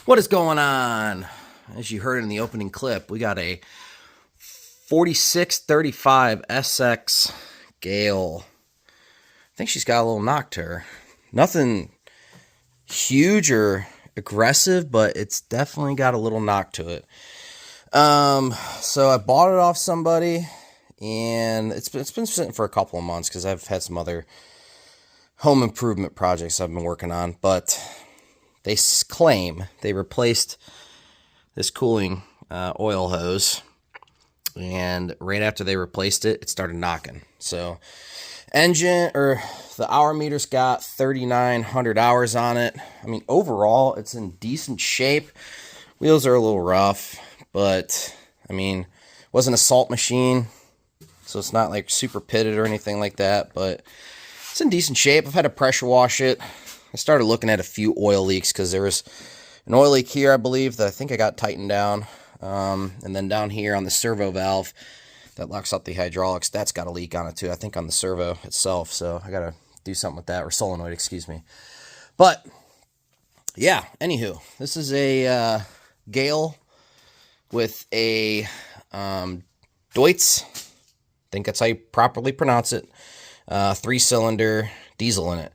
What is going on? As you heard in the opening clip, we got a 4635 SX Gehl. I think she's got a little knock to her. Nothing huge or aggressive, but it's definitely got a little knock to it. So I bought it off somebody, and it's been sitting for a couple of months because I've had some other home improvement projects I've been working on, but they claim they replaced this cooling oil hose, and right after they replaced it, it started knocking. So engine, or the hour meter's got 3,900 hours on it. I mean, overall, it's in decent shape. Wheels are a little rough, but I mean, it wasn't a salt machine, so it's not like super pitted or anything like that, but it's in decent shape. I've had to pressure wash it. I started looking at a few oil leaks because there was an oil leak here, I believe, that I think I got tightened down. And then down here on the servo valve that locks up the hydraulics, that's got a leak on it too, I think on the servo itself. So I got to do something with that, or solenoid, excuse me. But yeah, anywho, this is a Gehl with a Deutz, I think that's how you properly pronounce it, 3-cylinder diesel in it.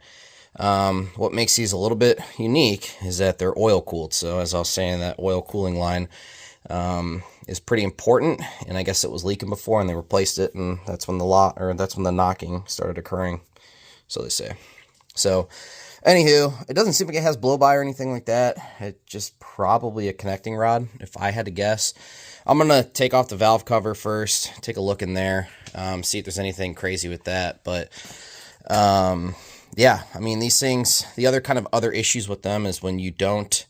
What makes these a little bit unique is that they're oil cooled. So as I was saying, that oil cooling line is pretty important, and I guess it was leaking before and they replaced it, and that's when the knocking started occurring, so they say. So anywho, it doesn't seem like it has blow by or anything like that. It's just probably a connecting rod, if I had to guess. I'm gonna take off the valve cover first, take a look in there, see if there's anything crazy with that. But yeah, I mean, these things, the other issues with them is when you don't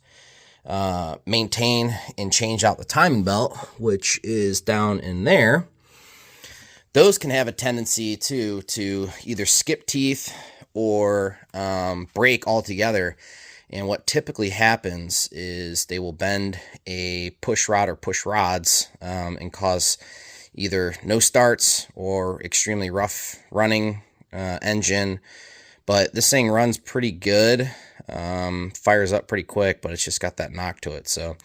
maintain and change out the timing belt, which is down in there, those can have a tendency to either skip teeth or break altogether. And what typically happens is they will bend a push rod or push rods and cause either no starts or extremely rough running engine. But this thing runs pretty good, fires up pretty quick, but it's just got that knock to it. So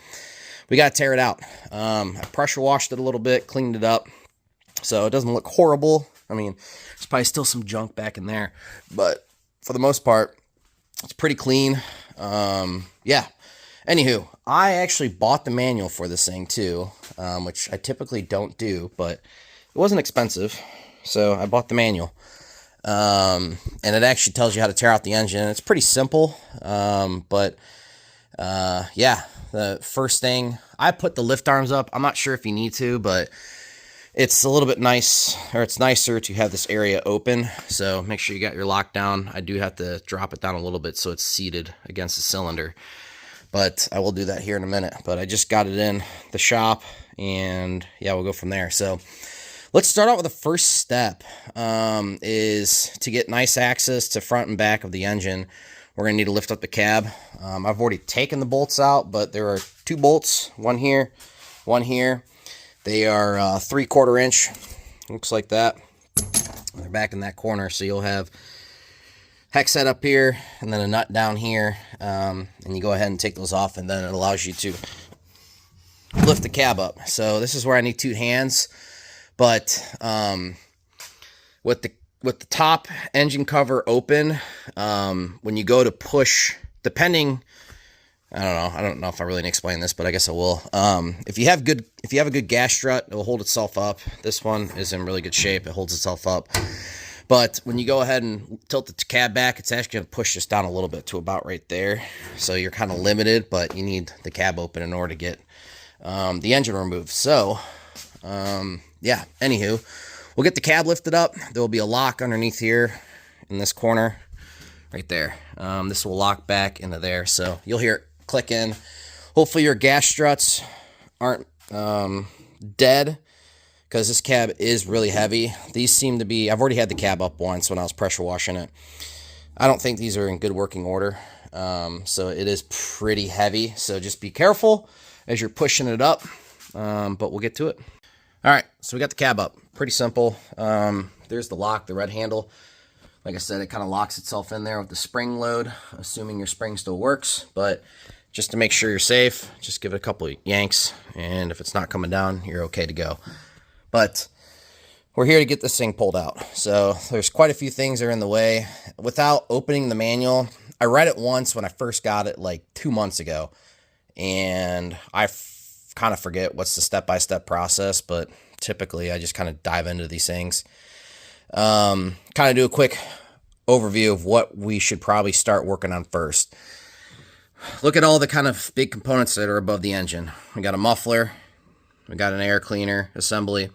we got to tear it out. I pressure washed it a little bit, cleaned it up, so it doesn't look horrible. I mean, there's probably still some junk back in there, but for the most part, it's pretty clean. Yeah. Anywho, I actually bought the manual for this thing too, which I typically don't do, but it wasn't expensive, so I bought the manual. And it actually tells you how to tear out the engine. It's pretty simple, but yeah, the first thing, I put the lift arms up. I'm not sure if you need to, but it's a little bit nice, or it's nicer to have this area open. So make sure you got your lockdown. I do have to drop it down a little bit so it's seated against the cylinder, but I will do that here in a minute. But I just got it in the shop, and yeah, we'll go from there. So let's start out with the first step, is to get nice access to front and back of the engine. We're going to need to lift up the cab. I've already taken the bolts out, but there are 2 bolts, one here, one here. They are 3/4 inch, looks like that. They're back in that corner, so you'll have hex set up here, and then a nut down here, and you go ahead and take those off, and then it allows you to lift the cab up. So this is where I need 2 hands. But with the top engine cover open, when you go to push, depending, I don't know if I really need to explain this, but I guess I will. If you have a good gas strut, it will hold itself up. This one is in really good shape; it holds itself up. But when you go ahead and tilt the cab back, it's actually going to push this down a little bit to about right there. So you're kind of limited, but you need the cab open in order to get the engine removed. So yeah, anywho, we'll get the cab lifted up. There will be a lock underneath here in this corner right there. This will lock back into there, so you'll hear it click in. Hopefully your gas struts aren't dead, because this cab is really heavy. These seem to be, I've already had the cab up once when I was pressure washing it. I don't think these are in good working order, so it is pretty heavy, so just be careful as you're pushing it up, but we'll get to it. All right, so we got the cab up. Pretty simple. There's the lock, the red handle. Like I said, it kind of locks itself in there with the spring load, assuming your spring still works. But just to make sure you're safe, just give it a couple of yanks, and if it's not coming down, you're okay to go. But we're here to get this thing pulled out. So there's quite a few things that are in the way. Without opening the manual, I read it once when I first got it like 2 months ago, and I kind of forget what's the step-by-step process, but typically I just kind of dive into these things. Kind of do a quick overview of what we should probably start working on first. Look at all the kind of big components that are above the engine. We got a muffler, we got an air cleaner assembly.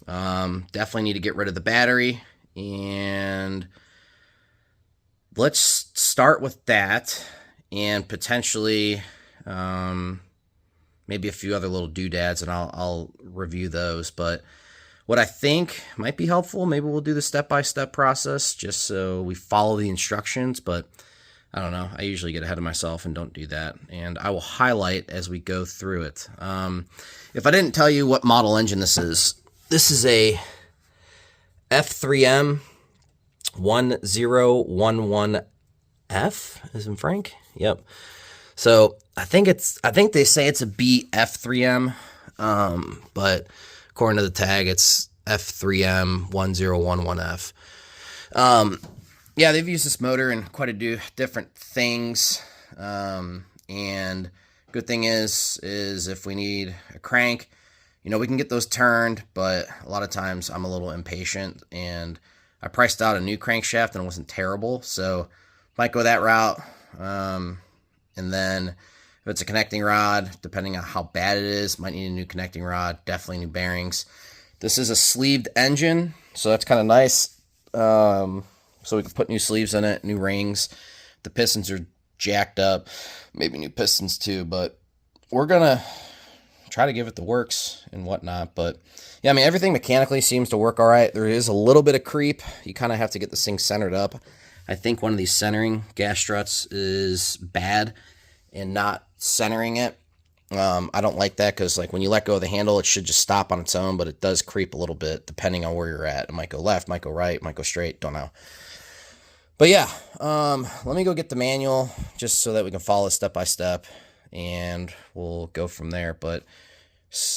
Definitely need to get rid of the battery, and let's start with that, and potentially maybe a few other little doodads, and I'll review those. But what I think might be helpful, maybe we'll do the step-by-step process just so we follow the instructions, but I don't know. I usually get ahead of myself and don't do that, and I will highlight as we go through it. If I didn't tell you what model engine this is a F3M 1011F, as in Frank? Yep. So I think they say it's a BF3M, but according to the tag, it's F3M 1011F. Yeah, they've used this motor in quite a few different things, and good thing is if we need a crank, we can get those turned, but a lot of times I'm a little impatient, and I priced out a new crankshaft and it wasn't terrible, so might go that route. And then if it's a connecting rod, depending on how bad it is, might need a new connecting rod, definitely new bearings. This is a sleeved engine, so that's kind of nice. So we can put new sleeves in it, new rings. The pistons are jacked up, maybe new pistons too, but we're going to try to give it the works and whatnot. But yeah, I mean, everything mechanically seems to work all right. There is a little bit of creep. You kind of have to get this thing centered up. I think one of these centering gas struts is bad and not centering it. I don't like that because like when you let go of the handle, it should just stop on its own, but it does creep a little bit depending on where you're at. It might go left, might go right, might go straight, don't know. But yeah, let me go get the manual just so that we can follow step by step, and we'll go from there. But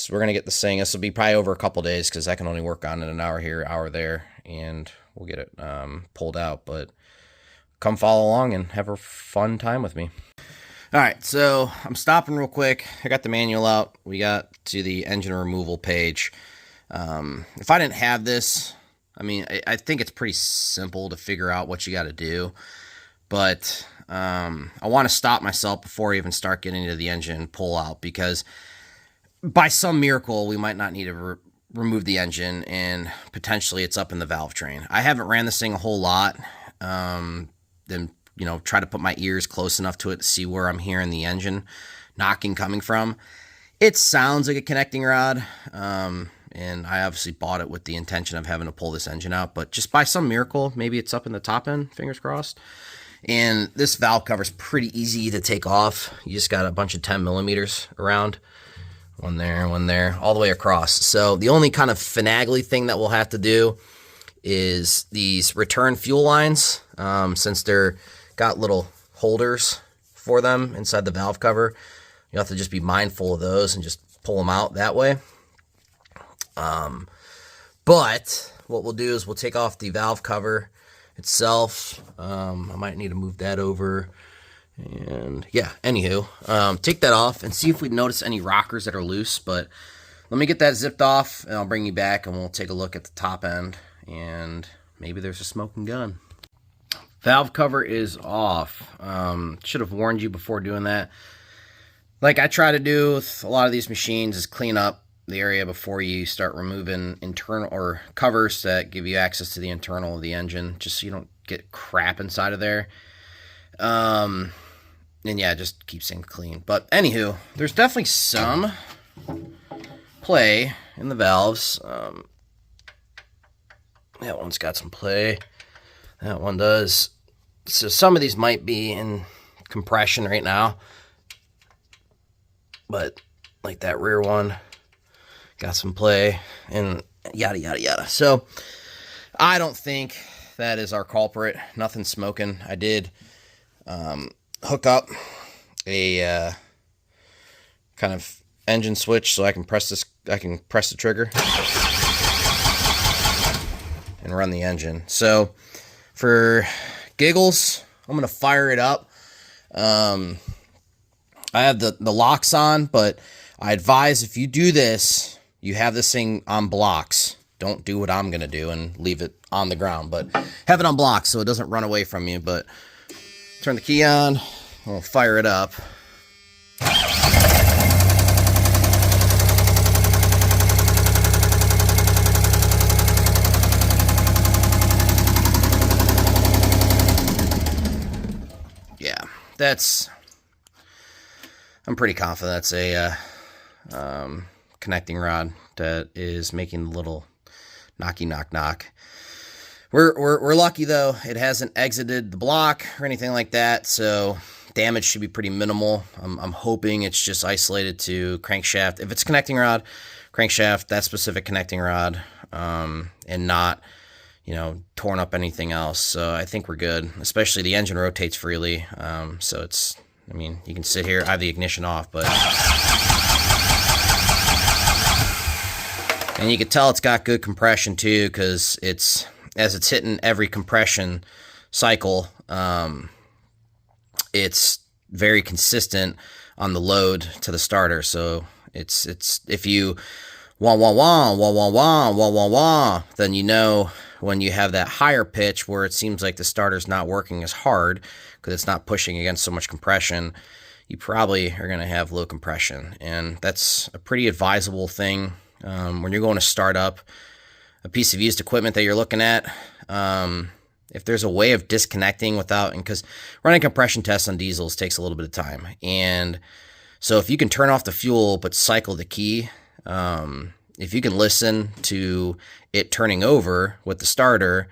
we're going to get this thing. This will be probably over a couple days because I can only work on it an hour here, hour there, and we'll get it pulled out. But come follow along and have a fun time with me. All right, so I'm stopping real quick. I got the manual out. We got to the engine removal page. If I didn't have this, I mean, I think it's pretty simple to figure out what you got to do. But I want to stop myself before I even start getting into the engine pull out, because by some miracle, we might not need to remove the engine, and potentially it's up in the valve train. I haven't ran this thing a whole lot. Then try to put my ears close enough to it to see where I'm hearing the engine knocking coming from. It sounds like a connecting rod, and I obviously bought it with the intention of having to pull this engine out, but just by some miracle, maybe it's up in the top end, fingers crossed. And this valve cover is pretty easy to take off. You just got a bunch of 10 millimeters around. One there, all the way across. So the only kind of finagly thing that we'll have to do is these return fuel lines, since they're got little holders for them inside the valve cover. You have to just be mindful of those and just pull them out that way. But what we'll do is we'll take off the valve cover itself. I might need to move that over. And yeah, anywho, take that off and see if we notice any rockers that are loose. But let me get that zipped off, and I'll bring you back, and we'll take a look at the top end, and maybe there's a smoking gun. Valve cover is off. Should have warned you before doing that. Like I try to do with a lot of these machines is clean up the area before you start removing internal or covers that give you access to the internal of the engine, just so you don't get crap inside of there. And yeah, just keep things clean. But anywho, there's definitely some play in the valves. That one's got some play. That one does. So some of these might be in compression right now, but like that rear one got some play, and yada yada yada. So I don't think that is our culprit. Nothing smoking. I did hook up a kind of engine switch so I can press the trigger and run the engine. So for giggles, I'm going to fire it up. I have the locks on, but I advise if you do this, you have this thing on blocks. Don't do what I'm going to do and leave it on the ground, but have it on blocks so it doesn't run away from you. But turn the key on, I'll fire it up. Yeah, I'm pretty confident that's a connecting rod that is making the little knocky knock. We're lucky though, it hasn't exited the block or anything like that, so damage should be pretty minimal. I'm hoping it's just isolated to crankshaft. If it's connecting rod, crankshaft, that specific connecting rod, and not, torn up anything else. So I think we're good, especially the engine rotates freely. So it's, you can sit here, I have the ignition off, but... And you can tell it's got good compression too, because as it's hitting every compression cycle, it's very consistent on the load to the starter. So it's if you wah wah wah wah wah wah wah wah wah, then when you have that higher pitch where it seems like the starter's not working as hard because it's not pushing against so much compression, you probably are going to have low compression, and that's a pretty advisable thing. When you're going to start up a piece of used equipment that you're looking at, if there's a way of disconnecting because running compression tests on diesels takes a little bit of time. And so if you can turn off the fuel but cycle the key, if you can listen to it turning over with the starter,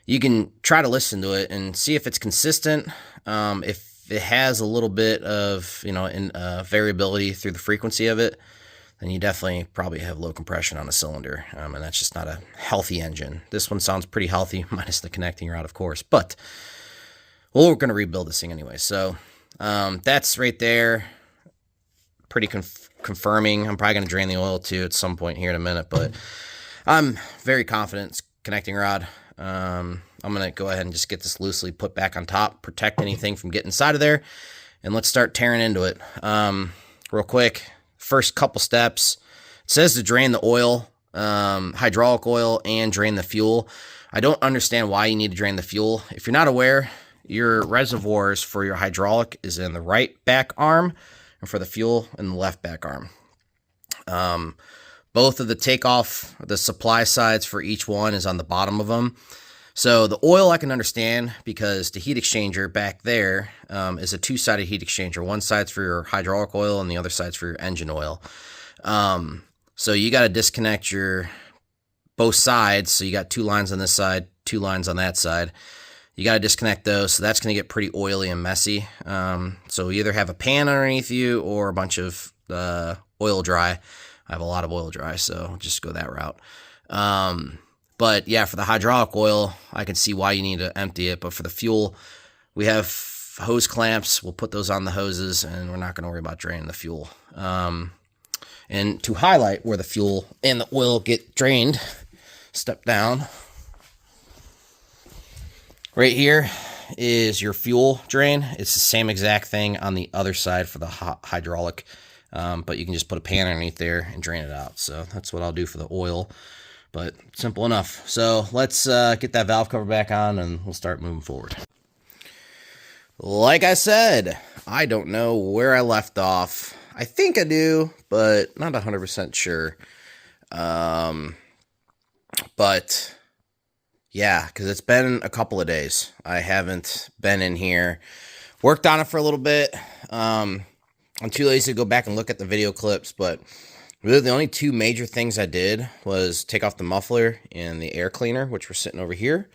you can try to listen to it and see if it's consistent. If it has a little bit of, variability through the frequency of it, then you definitely probably have low compression on a cylinder, and that's just not a healthy engine. This one sounds pretty healthy, minus the connecting rod, of course, but we're going to rebuild this thing anyway. So that's right there, pretty confirming. I'm probably going to drain the oil too at some point here in a minute, but I'm very confident it's connecting rod. I'm going to go ahead and just get this loosely put back on top, protect anything from getting inside of there, and let's start tearing into it. Real quick. First couple steps, it says to drain the oil, hydraulic oil, and drain the fuel. I don't understand why you need to drain the fuel. If you're not aware, your reservoirs for your hydraulic is in the right back arm, and for the fuel in the left back arm. Both of the takeoff, the supply sides for each one is on the bottom of them. So the oil I can understand, because the heat exchanger back there is a two-sided heat exchanger. One side's for your hydraulic oil and the other side's for your engine oil. So you got to disconnect both sides. So you got two lines on this side, two lines on that side. You got to disconnect those. So that's going to get pretty oily and messy. So you either have a pan underneath you or a bunch of oil dry. I have a lot of oil dry, so just go that route. But yeah, for the hydraulic oil, I can see why you need to empty it. But for the fuel, we have hose clamps. We'll put those on the hoses, and we're not going to worry about draining the fuel. And to highlight where the fuel and the oil get drained, step down. Right here is your fuel drain. It's the same exact thing on the other side for the hydraulic, but you can just put a pan underneath there and drain it out. So that's what I'll do for the oil. But simple enough. So let's get that valve cover back on and we'll start moving forward. Like I said, I don't know where I left off. I think I do, but not 100% sure. But yeah, because it's been a couple of days. I haven't been in here. Worked on it for a little bit. I'm too lazy to go back and look at the video clips, but really the only two major things I did was take off the muffler and the air cleaner, which were sitting over here.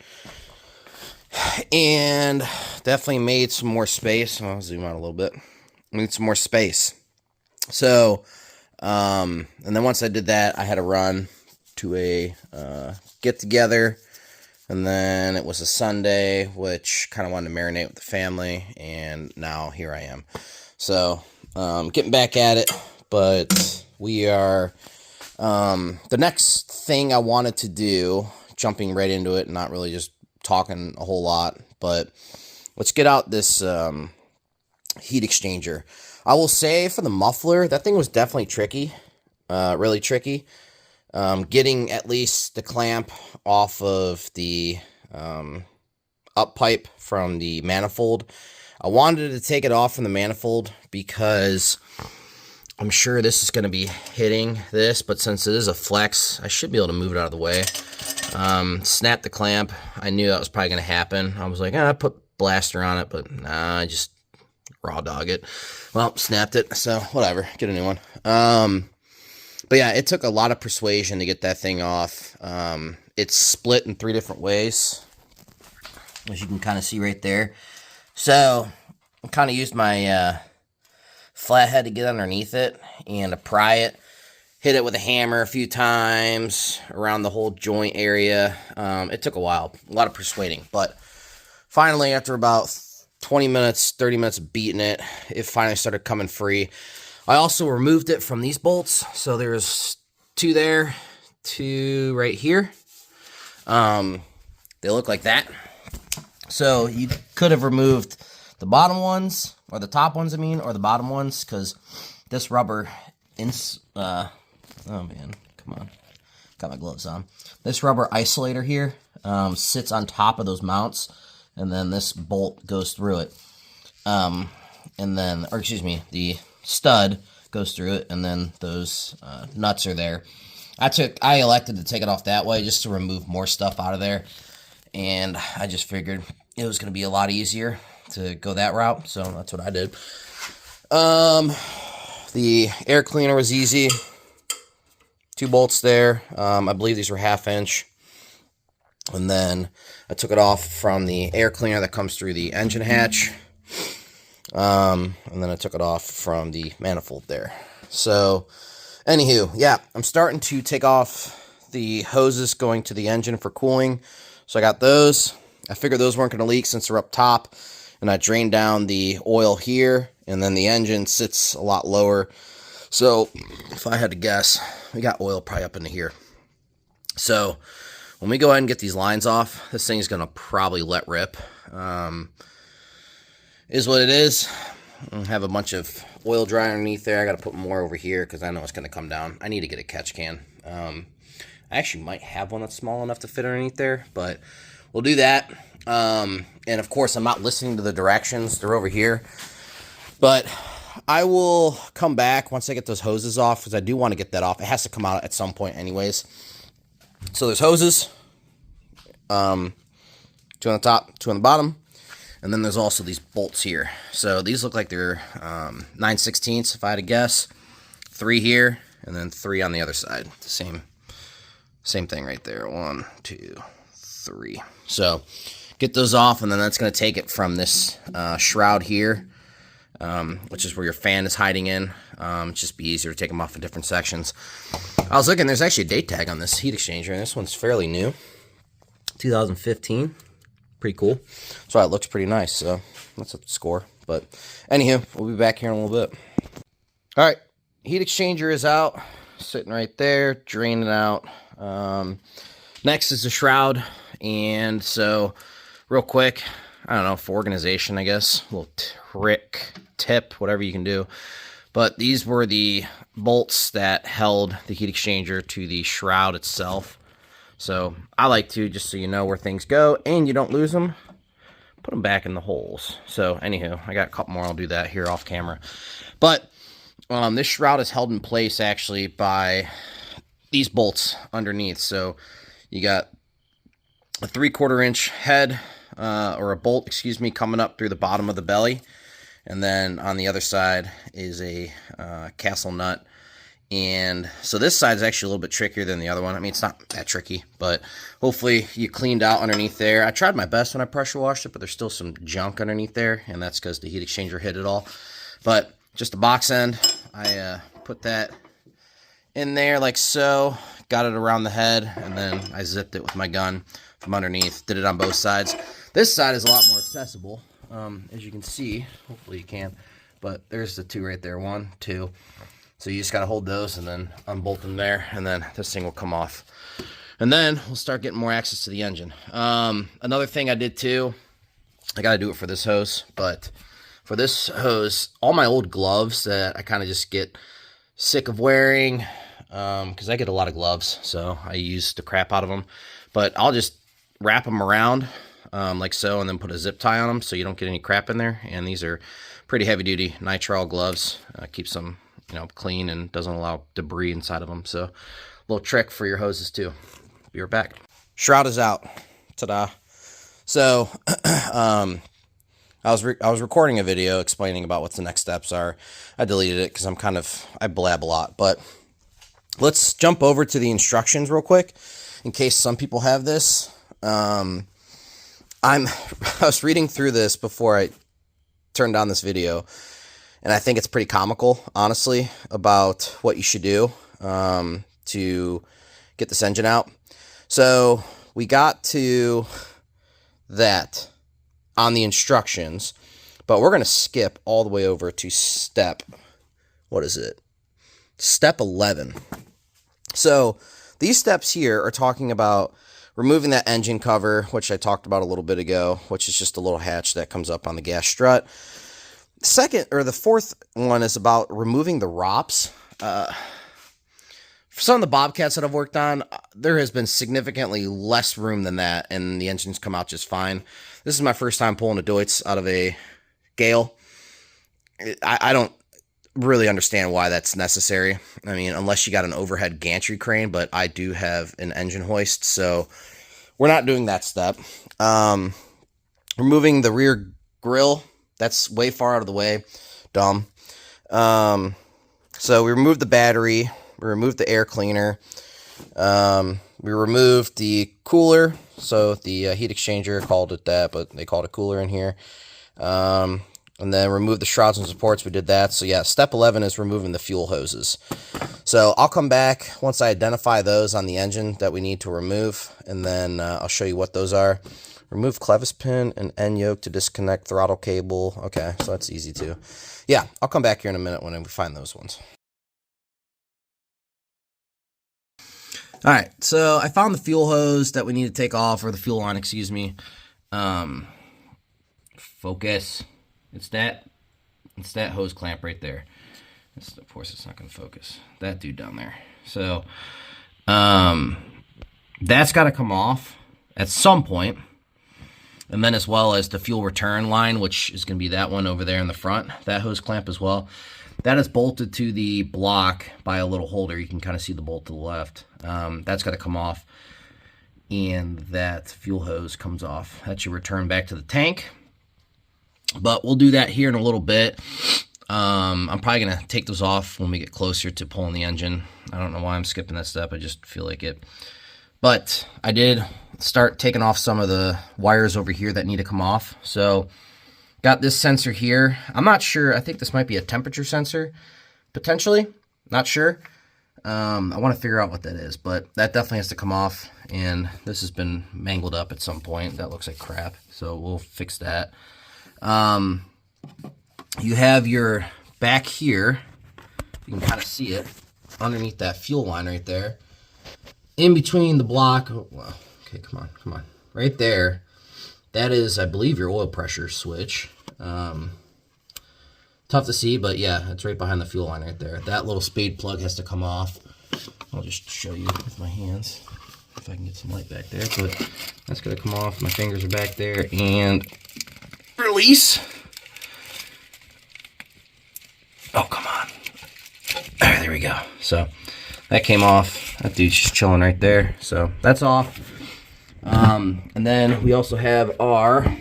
And definitely made some more space. I'll zoom out a little bit. Need some more space. So, and then once I did that, I had to run to a get-together. And then it was a Sunday, which kind of wanted to marinate with the family. And now here I am. So, getting back at it, but we are, the next thing I wanted to do, jumping right into it, not really just talking a whole lot, but let's get out this, heat exchanger. I will say for the muffler, that thing was definitely tricky, really tricky. Getting at least the clamp off of the, up pipe from the manifold. I wanted to take it off from the manifold because I'm sure this is going to be hitting this, but since it is a flex, I should be able to move it out of the way. Snap the clamp. I knew that was probably going to happen. I was like, I put blaster on it, but nah, I just raw dog it. Well, snapped it, so whatever, get a new one. But yeah, it took a lot of persuasion to get that thing off. It's split in 3 different ways, as you can kind of see right there. So I kind of used my flathead to get underneath it and to pry it. Hit it with a hammer a few times around the whole joint area. It took a while, a lot of persuading. But finally, after about 20 minutes, 30 minutes of beating it, it finally started coming free. I also removed it from these bolts. So there's 2 there, 2 right here. They look like that. So you could have removed the bottom ones, or the top ones, I mean, or the bottom ones, because this rubber, oh man, come on, got my gloves on. This rubber isolator here sits on top of those mounts, and then this bolt goes through it. And then, or excuse me, the stud goes through it, and then those nuts are there. I elected to take it off that way just to remove more stuff out of there. And I just figured it was going to be a lot easier to go that route, so that's what I did. The air cleaner was easy. 2 bolts there. I believe these were 1/2 inch. And then I took it off from the air cleaner that comes through the engine hatch. And then I took it off from the manifold there. So, anywho, yeah, I'm starting to take off the hoses going to the engine for cooling. So I got those. I figured those weren't going to leak since they're up top. And I drained down the oil here. And then the engine sits a lot lower. So if I had to guess, we got oil probably up into here. So when we go ahead and get these lines off, this thing's going to probably let rip. Is what it is. I have a bunch of oil dry underneath there. I got to put more over here because I know it's going to come down. I need to get a catch can. I actually might have one that's small enough to fit underneath there, but we'll do that. And of course, I'm not listening to the directions. They're over here. But I will come back once I get those hoses off, because I do want to get that off. It has to come out at some point anyways. So there's hoses. 2 on the top, 2 on the bottom. And then there's also these bolts here. So these look like they're 9/16 if I had to guess. 3 here, and then 3 on the other side. Same thing right there. 1, 2, 3. So get those off, and then that's going to take it from this shroud here, which is where your fan is hiding in. It's just be easier to take them off in different sections. I was looking, there's actually a date tag on this heat exchanger, and this one's fairly new. 2015. Pretty cool. So it looks pretty nice, so that's a score. But anywho, we'll be back here in a little bit. All right, heat exchanger is out, sitting right there, draining out. Next is the shroud, and so real quick, I don't know, for organization, I guess, a little tip, whatever you can do. But these were the bolts that held the heat exchanger to the shroud itself. So I like to, just so you know where things go and you don't lose them, put them back in the holes. So anywho, I got a couple more. I'll do that here off camera. But this shroud is held in place actually by these bolts underneath. So you got a 3/4 inch head, or a bolt, excuse me, coming up through the bottom of the belly. And then on the other side is a castle nut. And so this side is actually a little bit trickier than the other one. I mean, it's not that tricky, but hopefully you cleaned out underneath there. I tried my best when I pressure washed it, but there's still some junk underneath there, and that's because the heat exchanger hit it all. But just a box end, I put that in there like so, got it around the head, and then I zipped it with my gun from underneath. Did it on both sides. This side is a lot more accessible, as you can see. Hopefully you can. but there's the 2 right there, 1, 2. So you just got to hold those and then unbolt them there, and then this thing will come off. And then we'll start getting more access to the engine. Another thing I did too, I got to do it for this hose, but for this hose, all my old gloves that I kind of just get sick of wearing, because I get a lot of gloves, so I use the crap out of them. But I'll just wrap them around like so, and then put a zip tie on them so you don't get any crap in there. And these are pretty heavy-duty nitrile gloves. Keeps them, clean and doesn't allow debris inside of them. So, little trick for your hoses too. Be right back. Shroud is out. Ta-da! So, I was recording a video explaining about what the next steps are. I deleted it because I blab a lot. But let's jump over to the instructions real quick, in case some people have this. I was reading through this before I turned on this video, and I think it's pretty comical, honestly, about what you should do to get this engine out. So we got to that on the instructions, but we're going to skip all the way over to step 11. So these steps here are talking about removing that engine cover, which I talked about a little bit ago, which is just a little hatch that comes up on the gas strut. The fourth one is about removing the ROPS. For some of the Bobcats that I've worked on, there has been significantly less room than that, and the engines come out just fine. This is my first time pulling a Deutz out of a Gehl. I don't really understand why that's necessary. I mean, unless you got an overhead gantry crane, but I do have an engine hoist, so we're not doing that step. Removing the rear grill, that's way far out of the way. Dumb. So we removed the battery. We removed the air cleaner. We removed the cooler. So the heat exchanger called it that, but they called it cooler in here. And then remove the shrouds and supports. We did that. So yeah, step 11 is removing the fuel hoses. So I'll come back once I identify those on the engine that we need to remove, and then I'll show you what those are. Remove clevis pin and end yoke to disconnect throttle cable. Okay, so that's easy too. Yeah, I'll come back here in a minute when we find those ones. All right, so I found the fuel hose that we need to take off, or the fuel line, excuse me. Focus. It's that hose clamp right there. Of course, it's not going to focus. That dude down there. So, that's got to come off at some point. And then as well as the fuel return line, which is going to be that one over there in the front, that hose clamp as well. That is bolted to the block by a little holder. You can kind of see the bolt to the left. That's got to come off, and that fuel hose comes off. That's your return back to the tank. But we'll do that here in a little bit. I'm probably going to take those off when we get closer to pulling the engine. I don't know why I'm skipping that step. I just feel like it. But I did start taking off some of the wires over here that need to come off. So got this sensor here. I'm not sure. I think this might be a temperature sensor, potentially. Not sure. I want to figure out what that is, but that definitely has to come off. And this has been mangled up at some point. That looks like crap. So we'll fix that. You have your back here. You can kind of see it underneath that fuel line right there. In between the block. Well, okay, come on. Right there. That is, I believe, your oil pressure switch. Tough to see, but yeah, it's right behind the fuel line right there. That little spade plug has to come off. I'll just show you with my hands if I can get some light back there. But that's going to come off. My fingers are back there. And release. Oh, come on. All right, there we go. So that came off. That dude's just chilling right there. So that's off. And then we also have our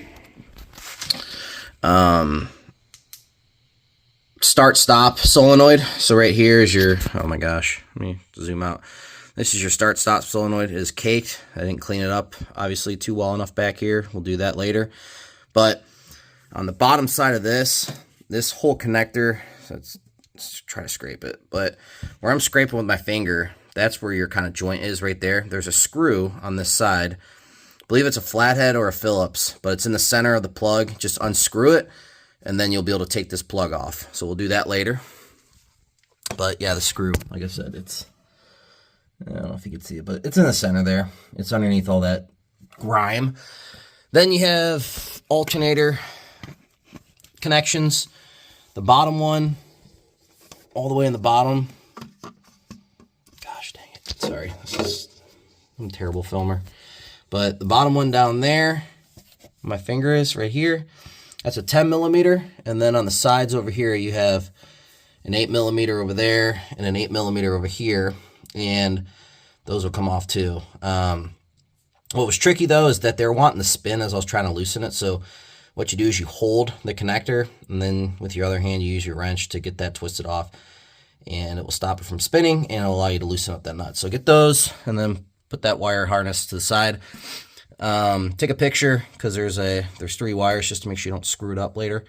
start-stop solenoid. So right here is your, oh my gosh, let me zoom out. This is your start-stop solenoid. It is caked. I didn't clean it up, obviously, too well enough back here. We'll do that later. But on the bottom side of this whole connector, let's try to scrape it. But where I'm scraping with my finger, that's where your kind of joint is right there. There's a screw on this side. I believe it's a flathead or a Phillips, but it's in the center of the plug. Just unscrew it, and then you'll be able to take this plug off. So we'll do that later. But yeah, the screw, like I said, it's, I don't know if you can see it, but it's in the center there. It's underneath all that grime. Then you have alternator connections. The bottom one, all the way in the bottom. Gosh dang it. Sorry, I'm a terrible filmer. But the bottom one down there, my finger is right here. That's a 10 millimeter. And then on the sides over here, you have an 8 millimeter over there and an 8 millimeter over here. And those will come off too. What was tricky though is that they were wanting to spin as I was trying to loosen it. So what you do is you hold the connector, and then with your other hand you use your wrench to get that twisted off, and it will stop it from spinning and it'll allow you to loosen up that nut. So get those and then put that wire harness to the side. Take a picture because there's 3 wires just to make sure you don't screw it up later.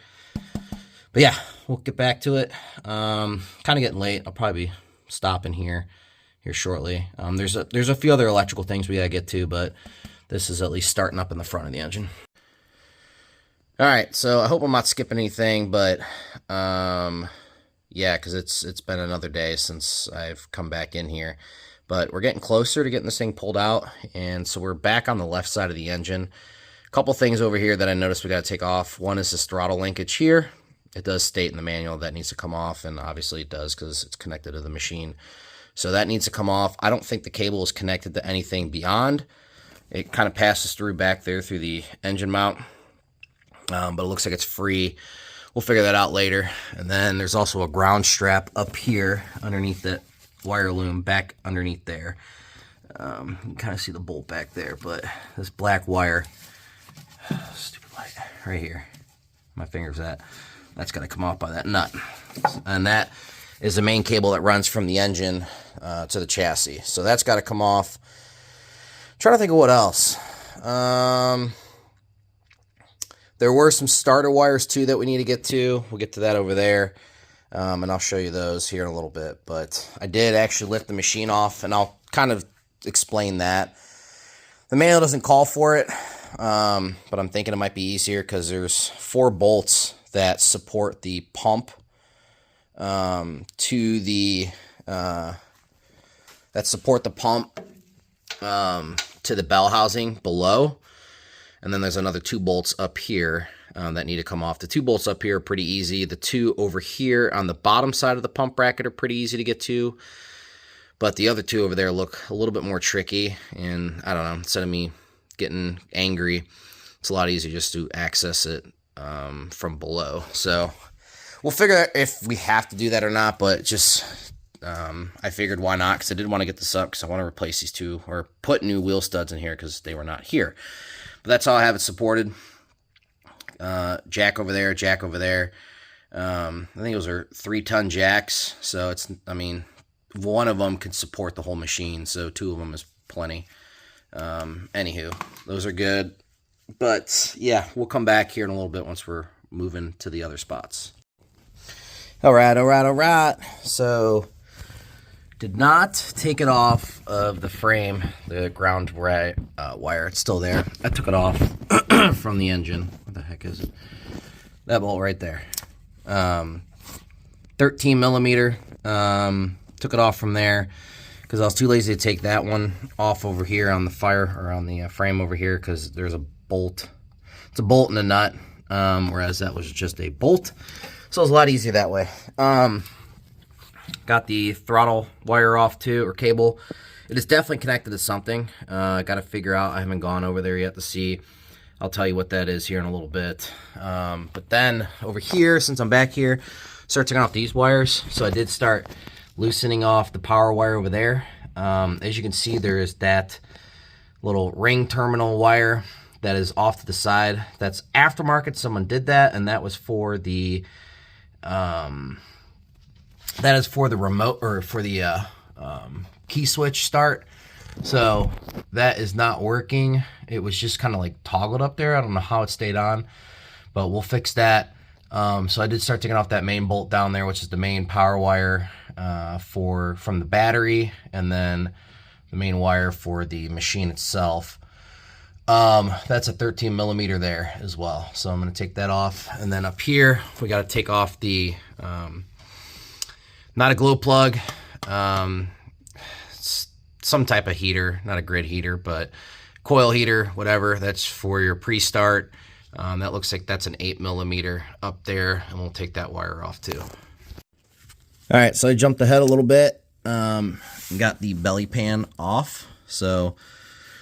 But yeah, we'll get back to it. Kind of getting late. I'll probably be stopping here shortly. There's a few other electrical things we gotta get to, but this is at least starting up in the front of the engine. All right, so I hope I'm not skipping anything, but yeah, because it's been another day since I've come back in here. But we're getting closer to getting this thing pulled out, and so we're back on the left side of the engine. A couple things over here that I noticed we got to take off. One is this throttle linkage here. It does state in the manual that needs to come off, and obviously it does because it's connected to the machine. So that needs to come off. I don't think the cable is connected to anything beyond. It kind of passes through back there through the engine mount, but it looks like it's free. We'll figure that out later. And then there's also a ground strap up here underneath that wire loom, back underneath there. You can kind of see the bolt back there, but this black wire, stupid light, right here, my finger's at, that's got to come off by that nut. And that is the main cable that runs from the engine to the chassis. So that's got to come off. I'm trying to think of what else. There were some starter wires too that we need to get to. We'll get to that over there. And I'll show you those here in a little bit. But I did actually lift the machine off, and I'll kind of explain that. The manual doesn't call for it, but I'm thinking it might be easier because there's 4 bolts that support the pump to the bell housing below, and then there's another 2 bolts up here that need to come off. The 2 bolts up here are pretty easy. The 2 over here on the bottom side of the pump bracket are pretty easy to get to, but the other 2 over there look a little bit more tricky, and I don't know, instead of me getting angry, it's a lot easier just to access it from below. So we'll figure out if we have to do that or not, but just I figured why not, because I did want to get this up because I want to replace these 2 or put new wheel studs in here because they were not here. But that's all I have it supported. Jack over there, jack over there. I think those are 3-ton jacks, so it's, I mean, one of them can support the whole machine, so 2 of them is plenty. Anywho, those are good. But yeah, we'll come back here in a little bit once we're moving to the other spots. All right. So, did not take it off of the frame, the ground wire. It's still there. I took it off from the engine. What the heck is it? That bolt right there. 13 millimeter. Took it off from there because I was too lazy to take that one off over here on the frame over here because there's a bolt. It's a bolt and a nut, whereas that was just a bolt. So it was a lot easier that way. Got the throttle wire off too, or cable. It is definitely connected to something. I got to figure out. I haven't gone over there yet to see. I'll tell you what that is here in a little bit. But then over here, since I'm back here, start taking off these wires. So I did start loosening off the power wire over there. As you can see, there is that little ring terminal wire that is off to the side. That's aftermarket. Someone did that, and that was for the remote, or for the key switch start. So that is not working. It was just kind of like toggled up there. I don't know how it stayed on, but we'll fix that. So I did start taking off that main bolt down there, which is the main power wire from the battery, and then the main wire for the machine itself. That's a 13 millimeter there as well. So I'm going to take that off. And then up here, we got to take off the, not a glow plug, it's some type of heater, not a grid heater, but coil heater, whatever. That's for your pre-start. That looks like that's an 8 millimeter up there, and we'll take that wire off too. All right, so I jumped ahead a little bit. Got the belly pan off. So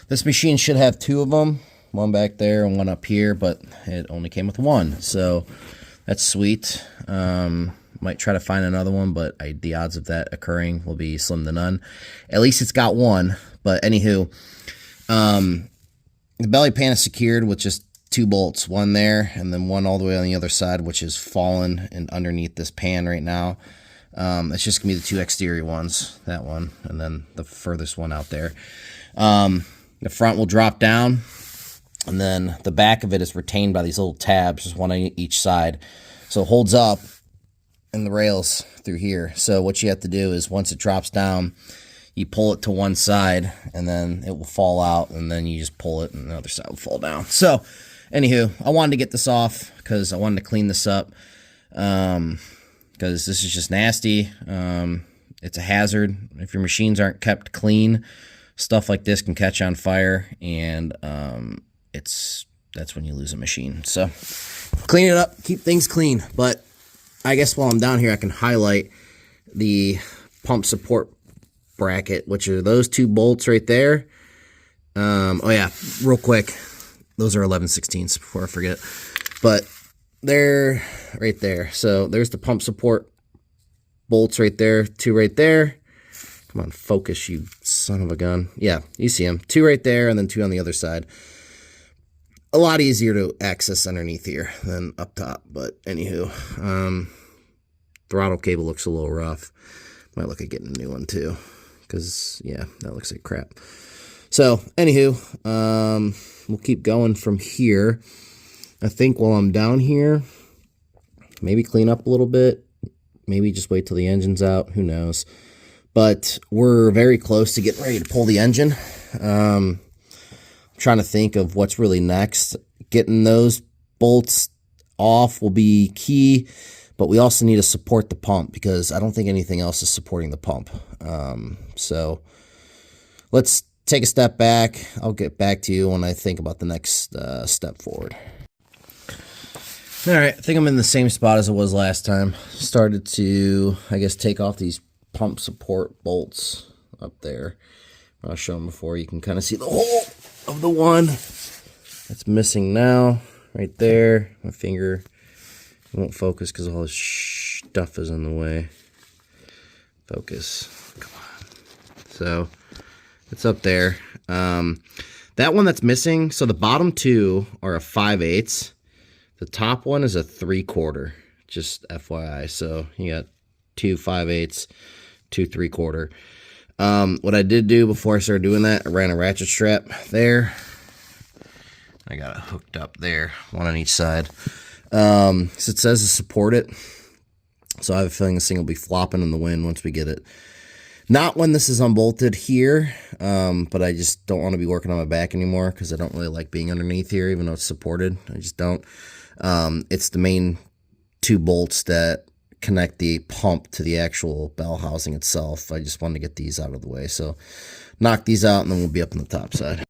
this machine should have 2 of them, one back there and one up here, but it only came with 1. So that's sweet. Might try to find another one, but the odds of that occurring will be slim to none. At least it's got 1. But anywho, the belly pan is secured with just 2 bolts, one there and then one all the way on the other side, which is fallen and underneath this pan right now. It's just gonna be the 2 exterior ones, that one, and then the furthest one out there. The front will drop down, and then the back of it is retained by these little tabs, just one on each side. So it holds up in the rails through here. So what you have to do is once it drops down, you pull it to one side, and then it will fall out, and then you just pull it, and the other side will fall down. So, anywho, I wanted to get this off because I wanted to clean this up, because this is just nasty. It's a hazard. If your machines aren't kept clean, stuff like this can catch on fire, and that's when you lose a machine. So, clean it up, keep things clean. But I guess while I'm down here, I can highlight the pump support bracket, which are those 2 bolts right there. Oh yeah, real quick, those are 11/16 before I forget. But they're right there. So there's the pump support bolts right there, 2 right there. Come on, focus, you son of a gun. Yeah, you see them. 2 right there, and then 2 on the other side. A lot easier to access underneath here than up top. But anywho, throttle cable looks a little rough. Might look at getting a new one too, because yeah, that looks like crap. So anywho, we'll keep going from here. I think while I'm down here, maybe clean up a little bit, maybe just wait till the engine's out, who knows. But we're very close to getting ready to pull the engine. I'm trying to think of what's really next. Getting those bolts off will be key, but we also need to support the pump because I don't think anything else is supporting the pump. So let's take a step back. I'll get back to you when I think about the next step forward. All right, I think I'm in the same spot as I was last time. Started to, I guess, take off these pump support bolts up there. I'll show them before. You can kind of see the hole of the one that's missing now, right there. My finger won't focus because all this stuff is in the way. Focus, come on. So it's up there. That one that's missing, so the bottom 2 are a 5/8. The top one is a 3/4, just FYI. So you got 2 5/8, 2 3/4. What I did do before I started doing that, I ran a ratchet strap there. I got it hooked up there, one on each side. So it says to support it. So I have a feeling this thing will be flopping in the wind once we get it. Not when this is unbolted here, but I just don't want to be working on my back anymore because I don't really like being underneath here, even though it's supported. I just don't. It's the main 2 bolts that connect the pump to the actual bell housing itself. I just wanted to get these out of the way. So knock these out, and then we'll be up on the top side.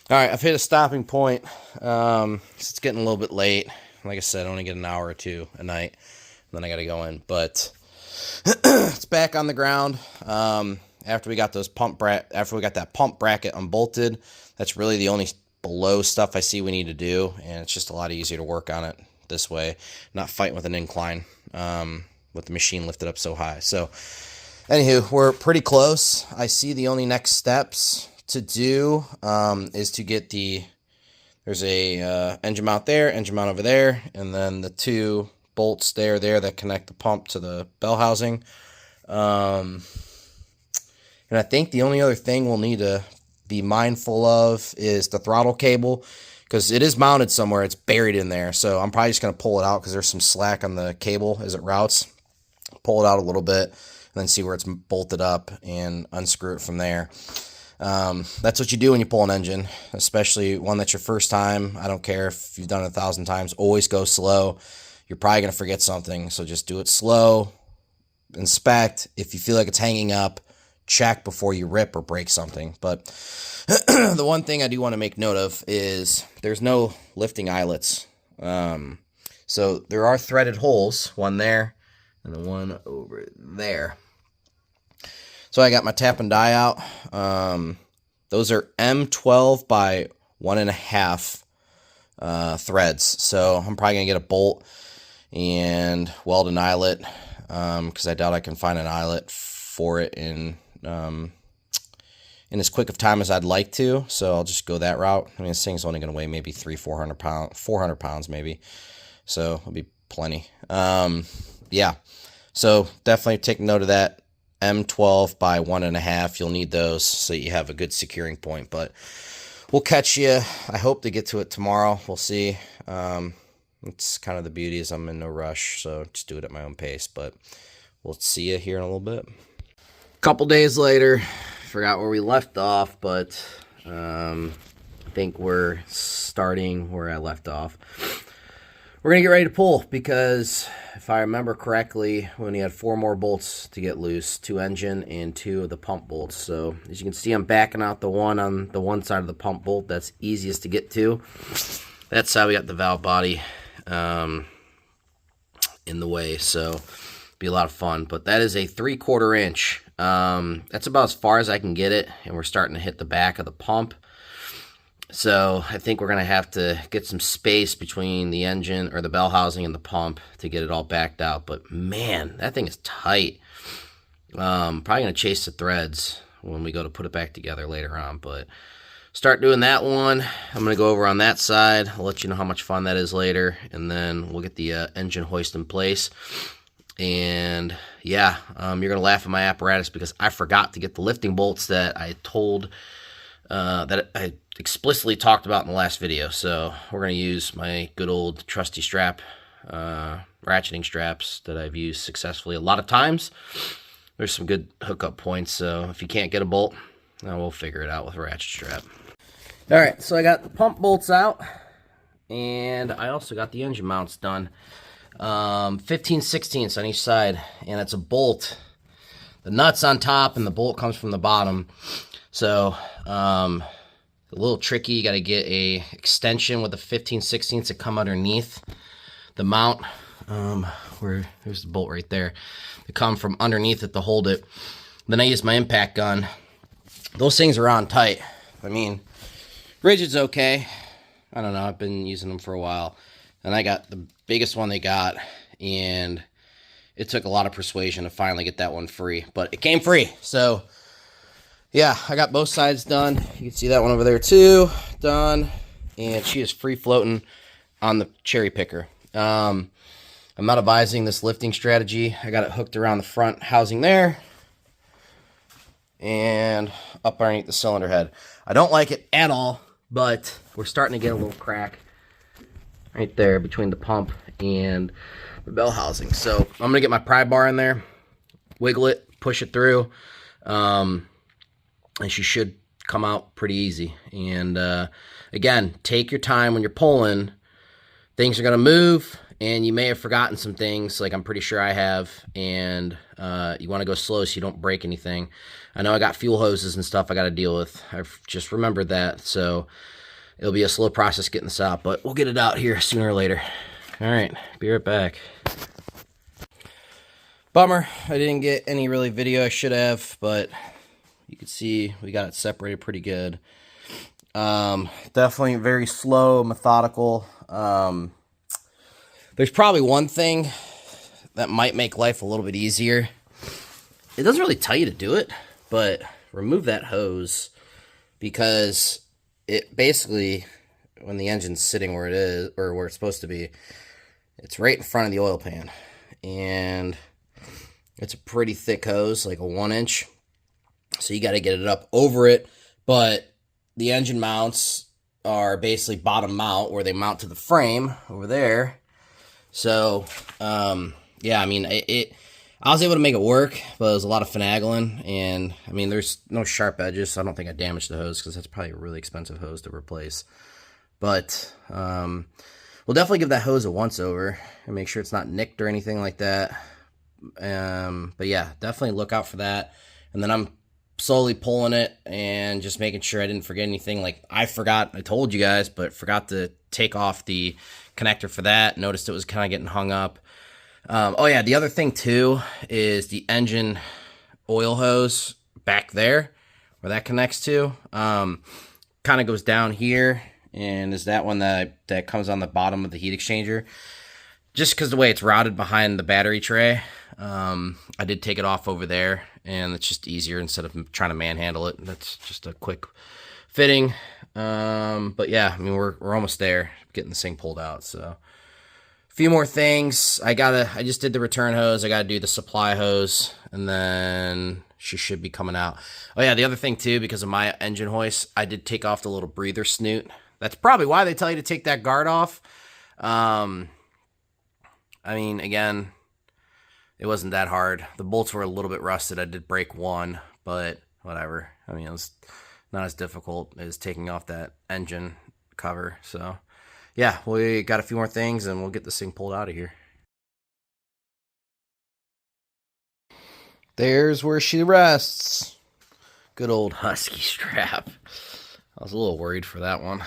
All right, I've hit a stopping point. It's getting a little bit late. Like I said, I only get an hour or 2 a night, and then I got to go in. But it's back on the ground. After we got that pump bracket unbolted, that's really the only below stuff I see we need to do, and it's just a lot easier to work on it this way, not fighting with an incline with the machine lifted up so high. So anywho, we're pretty close. I see the only next steps to do is to get there's a engine mount there, engine mount over there, and then the 2 bolts there that connect the pump to the bell housing. And I think the only other thing we'll need to be mindful of is the throttle cable, because it is mounted somewhere. It's buried in there. So I'm probably just going to pull it out because there's some slack on the cable as it routes. Pull it out a little bit and then see where it's bolted up and unscrew it from there. That's what you do when you pull an engine, especially one that's your first time. I don't care if you've done it 1,000 times. Always go slow. You're probably going to forget something, so just do it slow. Inspect. If you feel like it's hanging up, check before you rip or break something. But the one thing I do want to make note of is there's no lifting eyelets. So there are threaded holes, one there and the one over there. So I got my tap and die out. Those are M12 by 1.5 threads. So I'm probably going to get a bolt and weld an eyelet, because I doubt I can find an eyelet for it in as quick of time as I'd like to. So I'll just go that route. I mean, this thing's only going to weigh maybe 400 pounds maybe. So it'll be plenty. Yeah. So definitely take note of that. M12 by 1.5. You'll need those so you have a good securing point. But we'll catch you. I hope to get to it tomorrow. We'll see. It's kind of the beauty is I'm in no rush, so just do it at my own pace. But we'll see you here in a little bit. A couple days later, forgot where we left off, but I think we're starting where I left off. We're going to get ready to pull because if I remember correctly, we only had 4 more bolts to get loose, 2 engine and 2 of the pump bolts. So as you can see, I'm backing out the one on the one side of the pump bolt. That's easiest to get to. That side we got the valve body in the way, so be a lot of fun. But that is a 3/4 inch. That's about as far as I can get it, and we're starting to hit the back of the pump. So I think we're going to have to get some space between the engine or the bell housing and the pump to get it all backed out. But man, that thing is tight. Probably going to chase the threads when we go to put it back together later on. But start doing that one. I'm going to go over on that side. I'll let you know how much fun that is later. And then we'll get the engine hoist in place. And yeah, you're going to laugh at my apparatus because I forgot to get the lifting bolts that I told that I explicitly talked about in the last video. So we're going to use my good old trusty strap, ratcheting straps that I've used successfully a lot of times. There's some good hookup points, so if you can't get a bolt, we'll figure it out with a ratchet strap. All right, so I got the pump bolts out, and I also got the engine mounts done. 15/16 on each side, and it's a bolt. The nut's on top, and the bolt comes from the bottom. So a little tricky. You got to get a extension with a 15/16 to come underneath the mount. There's the bolt right there. To come from underneath it to hold it. Then I use my impact gun. Those things are on tight. I mean, rigid's okay. I don't know. I've been using them for a while, and I got the biggest one they got, and it took a lot of persuasion to finally get that one free, but it came free. So yeah, I got both sides done. You can see that one over there too, done. And she is free floating on the cherry picker. I'm not advising this lifting strategy. I got it hooked around the front housing there and up underneath the cylinder head. I don't like it at all, but we're starting to get a little crack right there between the pump and the bell housing. So I'm going to get my pry bar in there, wiggle it, push it through. And she should come out pretty easy. And again, take your time when you're pulling. Things are going to move, and you may have forgotten some things, like I'm pretty sure I have, and you want to go slow so you don't break anything. I know I got fuel hoses and stuff I got to deal with. I've just remembered that, so it'll be a slow process getting this out, but we'll get it out here sooner or later. All right, be right back. Bummer, I didn't get any really video I should have, but you can see we got it separated pretty good. Definitely very slow, methodical. There's probably one thing that might make life a little bit easier. It doesn't really tell you to do it, but remove that hose, because it basically, when the engine's sitting where it is, or where it's supposed to be, it's right in front of the oil pan. And it's a pretty thick hose, like a 1-inch. So you got to get it up over it, but the engine mounts are basically bottom mount where they mount to the frame over there. So, yeah, I mean, I was able to make it work, but it was a lot of finagling, and I mean, there's no sharp edges, so I don't think I damaged the hose because that's probably a really expensive hose to replace. But we'll definitely give that hose a once over and make sure it's not nicked or anything like that. But yeah, definitely look out for that. And then I'm slowly pulling it and just making sure I didn't forget anything. Like I told you guys, but forgot to take off the connector for that. Noticed it was kind of getting hung up. Oh yeah, the other thing too is the engine oil hose back there where that connects to. Kind of goes down here, and is that one that comes on the bottom of the heat exchanger. Just because the way it's routed behind the battery tray, I did take it off over there, and it's just easier instead of trying to manhandle it. That's just a quick fitting. But yeah, I mean we're almost there, getting this thing pulled out. So a few more things. I just did the return hose. I gotta do the supply hose, and then she should be coming out. Oh yeah, the other thing too, because of my engine hoist, I did take off the little breather snoot. That's probably why they tell you to take that guard off. I mean, again, it wasn't that hard. The bolts were a little bit rusted. I did break one, but whatever. I mean, it was not as difficult as taking off that engine cover. So yeah, we got a few more things, and we'll get this thing pulled out of here. There's where she rests. Good old Husky strap. I was a little worried for that one.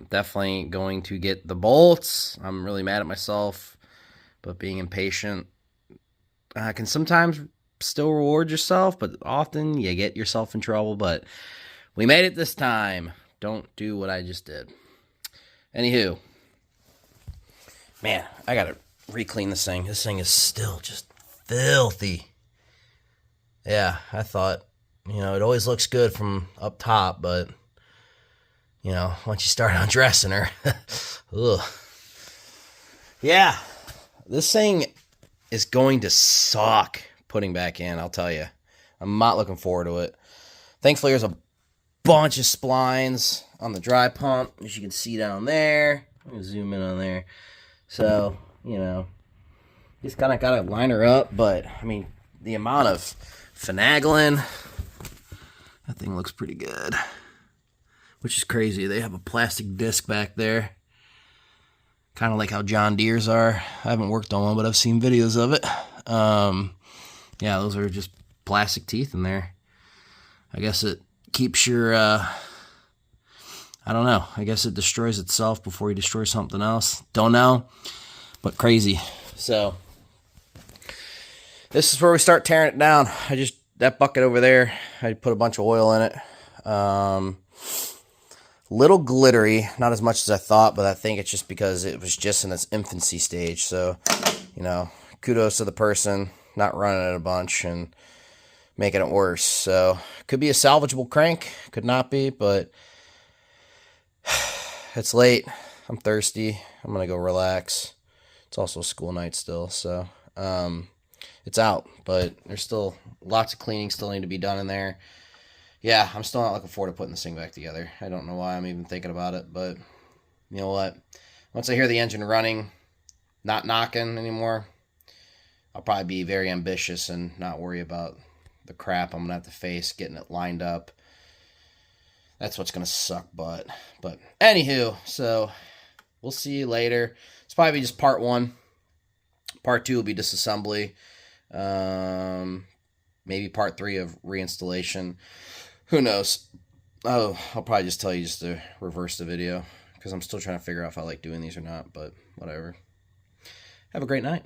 Definitely going to get the bolts. I'm really mad at myself, but being impatient can sometimes still reward yourself, but often you get yourself in trouble. But we made it this time. Don't do what I just did. Anywho, man, I gotta re-clean this thing. This thing is still just filthy. Yeah, I thought, it always looks good from up top, but, once you start undressing her, ugh. Yeah, this thing is going to suck putting back in, I'll tell you. I'm not looking forward to it. Thankfully, there's a bunch of splines on the dry pump, as you can see down there. Let me zoom in on there. So, just kind of got to line her up, but, I mean, the amount of finagling, that thing looks pretty good, which is crazy. They have a plastic disc back there, kind of like how John Deere's are. I haven't worked on one, but I've seen videos of it. Yeah, those are just plastic teeth in there. I guess it keeps your, I don't know. I guess it destroys itself before you destroy something else. Don't know, but crazy. So this is where we start tearing it down. That bucket over there, I put a bunch of oil in it. Little glittery, not as much as I thought, but I think it's just because it was just in its infancy stage. So, kudos to the person not running it a bunch and making it worse. So, could be a salvageable crank, could not be, but it's late. I'm thirsty. I'm going to go relax. It's also a school night still, so it's out, but there's still lots of cleaning still need to be done in there. Yeah, I'm still not looking forward to putting this thing back together. I don't know why I'm even thinking about it, but you know what? Once I hear the engine running, not knocking anymore, I'll probably be very ambitious and not worry about the crap I'm going to have to face getting it lined up. That's what's going to suck butt. But anywho, so we'll see you later. It's probably just part one. Part two will be disassembly. Maybe part three of reinstallation. Who knows? Oh, I'll probably just tell you just to reverse the video because I'm still trying to figure out if I like doing these or not, but whatever. Have a great night.